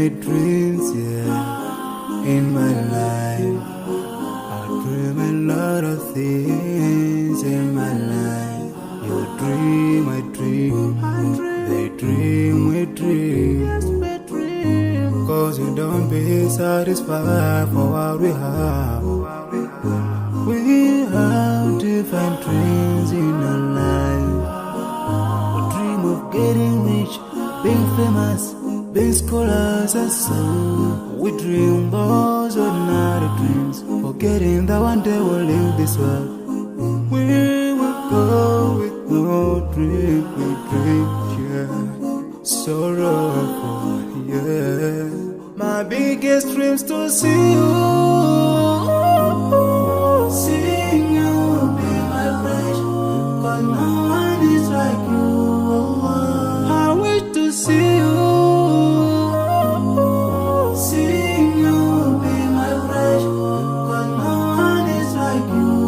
my dreams, yeah. In my life, I dream a lot of things in my life. You dream, I dream, they dream, we dream. Cause we don't be satisfied for what we have. We have different dreams in our life. We dream of getting rich, being famous, being scholars and so. We dream those ordinary dreams, forgetting that one day we'll leave this world. We will go with no dream, we dream, yeah. Sorrowful, yeah. My biggest dream's to see you. Seeing you be my wish, cause no one is like you. I wish to see you. Seeing you be my wish, cause no one is like you.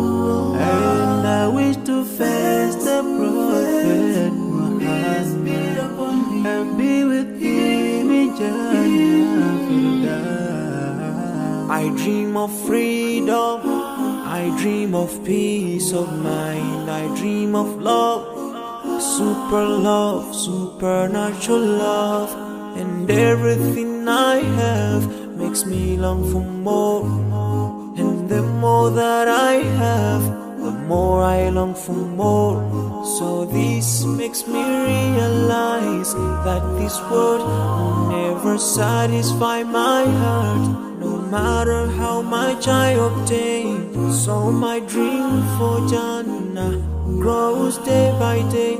And I wish to face the prophet Muhammad and be with him in Jannah. I dream of freedom, I dream of peace of mind, I dream of love, supernatural love, and everything I have makes me long for more. And the more that I have, the more I long for more. So this makes me realize that this world will never satisfy my heart, no matter how much I obtain. So my dream for Jannah grows day by day,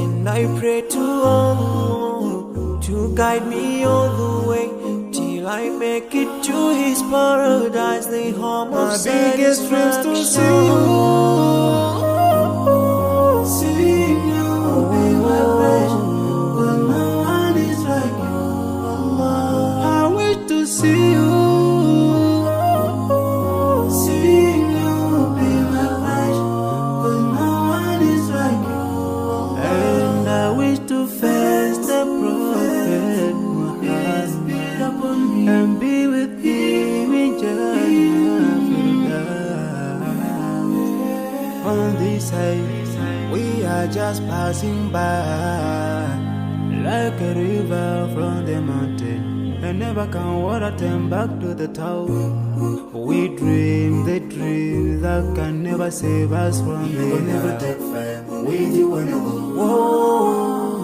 and I pray to Allah to guide me all the way till I make it to His paradise, the home of satisfaction. My biggest dreams to see you. Seeing you be my wish, but no one is like you. I wish to see you. Seeing you be my wish, but no one is like you. And I wish to face the prophet Muhammad and be with him in Jannah. On this side, we are just passing by, like a river from the mountain, and never can water turn back to the town. We dream the dream that can never save us from the We'll never take fame with you whenever. Whoa,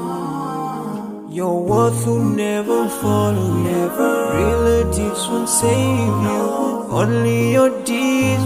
your worth will never follow you. Relatives won't save you. Only your deeds